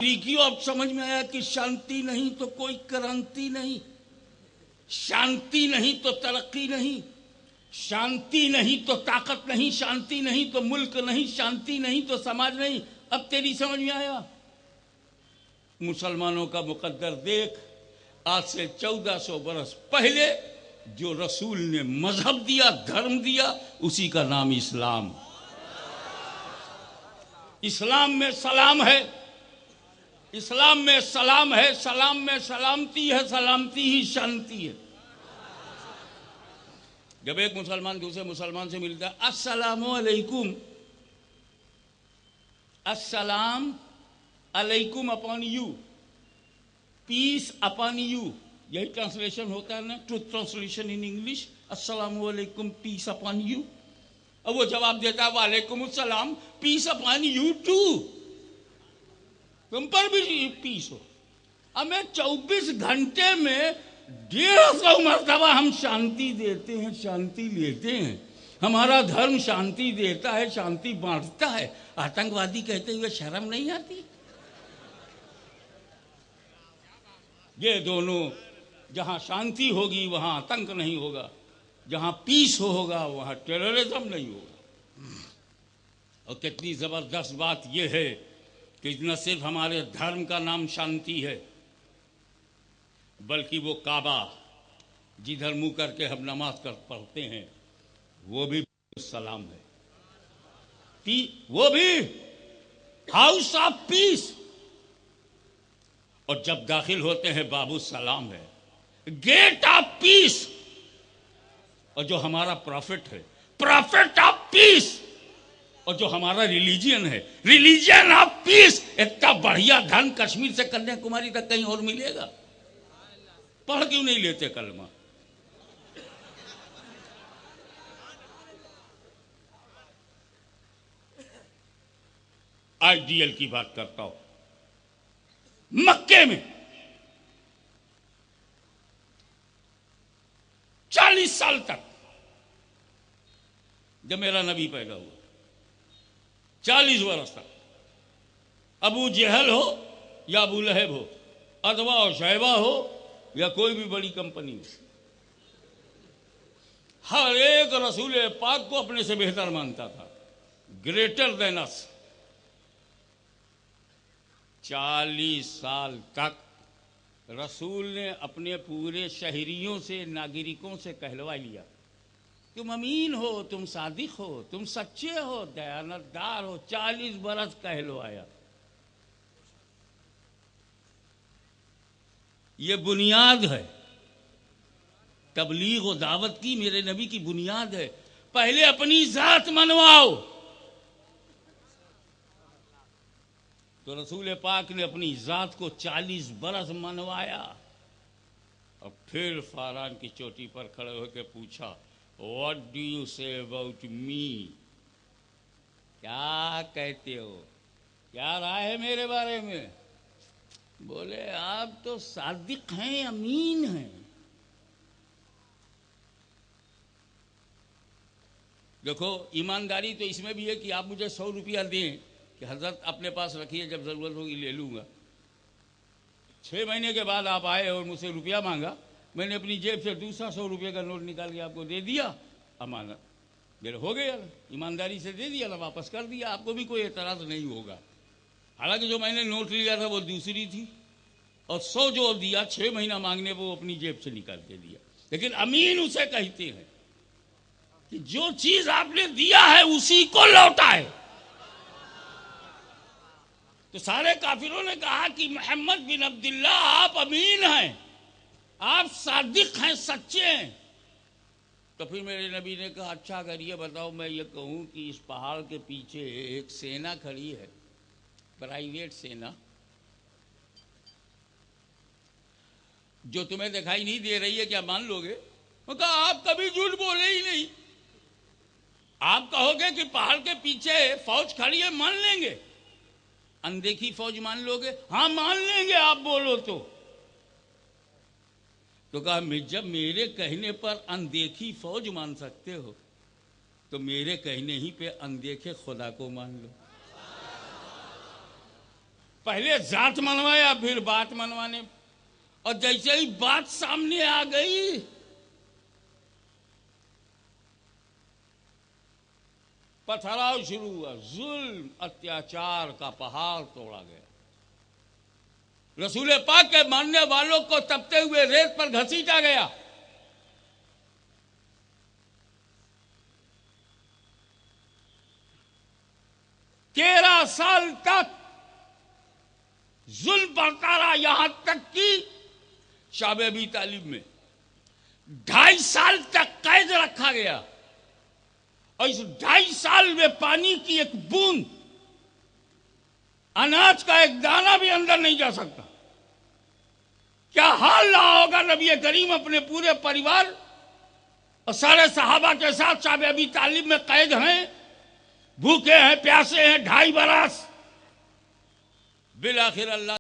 क्यों अब समझ में आया कि शांति नहीं तो कोई क्रांति नहीं, शांति नहीं तो तरक्की नहीं, शांति नहीं तो ताकत नहीं, शांति नहीं तो मुल्क नहीं, शांति नहीं तो समाज नहीं। अब तेरी समझ में आया। मुसलमानों का मुकद्दर देख, आज से 1400 बरस पहले जो रसूल ने मजहब दिया, धर्म दिया, उसी का नाम इस्लाम। इस्लाम में सलाम है, इस्लाम में सलाम है, सलाम में सलामती है, सलामती ही शांति है। जब एक मुसलमान दूसरे मुसलमान से मिलता है, अस्सलामु अलैकुम, अस्सलाम अलैकुम upon you, peace upon you, यही ट्रांसलेशन होता है ना, ट्रूथ ट्रांसलेशन इन इंग्लिश, अस्सलामु अलैकुम पीस अपॉन यू। और वो जवाब देता है वालेकुम अस्सलाम पीस अपॉन यू टू, तुम पर भी पीस हो। हमें 24 घंटे में 150 मरतबा हम शांति देते हैं, शांति लेते हैं। हमारा धर्म शांति देता है, शांति बांटता है। आतंकवादी कहते हुए शर्म नहीं आती? ये दोनों, जहां शांति होगी वहां आतंक नहीं होगा, जहां पीस होगा वहां टेररिज्म नहीं होगा। और कितनी जबरदस्त बात यह है कि न सिर्फ हमारे धर्म का नाम शांति है, बल्कि वो काबा जिधर मुंह करके हम नमाज पढ़ते हैं वो भी सलाम है, वो भी हाउस ऑफ पीस। और जब दाखिल होते हैं बाबू सलाम है, गेट ऑफ पीस। और जो हमारा प्रॉफिट है, प्रॉफिट ऑफ पीस। और जो हमारा रिलीजियन है, रिलीजियन ऑफ पीस। इतना बढ़िया धन कश्मीर से कन्याकुमारी तक कहीं और मिलेगा? पढ़ क्यों नहीं लेते कलमा? आइडियल की बात करता हूं। मक्के में 40 साल तक, जब मेरा नबी पैदा हुआ, 40 वर्ष तक अबू जहल हो या अबू लहब हो, अदवा और शैबा हो या कोई भी बड़ी कंपनी हो, हर एक रसूल पाक को अपने से बेहतर मानता था, ग्रेटर देन अस। 40 साल तक रसूल ने अपने पूरे शहरियों से, नागरिकों से कहलवा लिया, तुम अमीन हो, तुम सादिक हो, तुम सच्चे हो, दयानतदार हो। 40 बरस कहलवाया। ये बुनियाद है तबलीग और दावत की, मेरे नबी की बुनियाद है। पहले अपनी जात मनवाओ। तो रसूल पाक ने अपनी जात को 40 बरस मनवाया और फिर फारान की चोटी पर खड़े होकर पूछा, what do you say about me? क्या कहते हो, क्या राय है मेरे बारे में? बोले, आप तो सादिक हैं, अमीन हैं। देखो, ईमानदारी तो इसमें भी है कि आप मुझे 100 रुपया दें कि हजरत अपने पास रखिए, जब जरूरत होगी ले लूंगा। 6 महीने के बाद आप आए और मुझसे रुपया मांगा, मैंने अपनी जेब से दूसरा 100 रुपये का नोट निकाल के आपको दे दिया, अमानत मेरे हो गया, ईमानदारी से दे दिया ना, वापस कर दिया, आपको भी कोई एतराज नहीं होगा। हालांकि जो मैंने नोट लिया था वो दूसरी थी, और 100 जो दिया 6 महीना मांगने वो अपनी जेब से निकाल के दिया। लेकिन अमीन उसे कहते हैं कि जो चीज आपने दिया है उसी को लौटाए। तो सारे काफिरों ने कहा कि मोहम्मद बिन अब्दुल्ला, आप अमीन हैं, आप सादिक हैं, सच्चे हैं। तो फिर मेरे नबी ने कहा, अच्छा अगर ये बताओ, मैं ये कहूं कि इस पहाड़ के पीछे एक सेना खड़ी है, प्राइवेट सेना, जो तुम्हें दिखाई नहीं दे रही है, क्या मान लोगे? मैं कहा, आप कभी झूठ बोले ही नहीं। आप कहोगे कि पहाड़ के पीछे फौज खड़ी है, मान लेंगे। अनदेखी फौज मान लोगे? हाँ मान लेंगे, आप बोलो तो कहा, जब मेरे कहने पर अनदेखी फौज मान सकते हो तो मेरे कहने ही पे अनदेखे खुदा को मान लो। پہلے ذات منوایا پھر بات منوانے، اور جیسے ہی بات سامنے آ گئی پتھراؤ شروع ہوا، ظلم اتیاچار کا پہاڑ توڑا گیا، رسول پاک کے ماننے والوں کو تپتے ہوئے ریت پر گھسیٹا گیا۔ 13 سال تک ظلم بڑھتا رہا، یہاں تک کہ شعب ابی طالب میں 2.5 سال تک قید رکھا گیا، اور اس 2.5 سال میں پانی کی ایک بوند، اناج کا ایک دانہ بھی اندر نہیں جا سکتا۔ کیا حال رہا ہوگا نبی کریم اپنے پورے پریوار اور سارے صحابہ کے ساتھ شعب ابی طالب میں قید ہیں، بھوکے ہیں، پیاسے ہیں 2.5 برس، بالآخر اللہ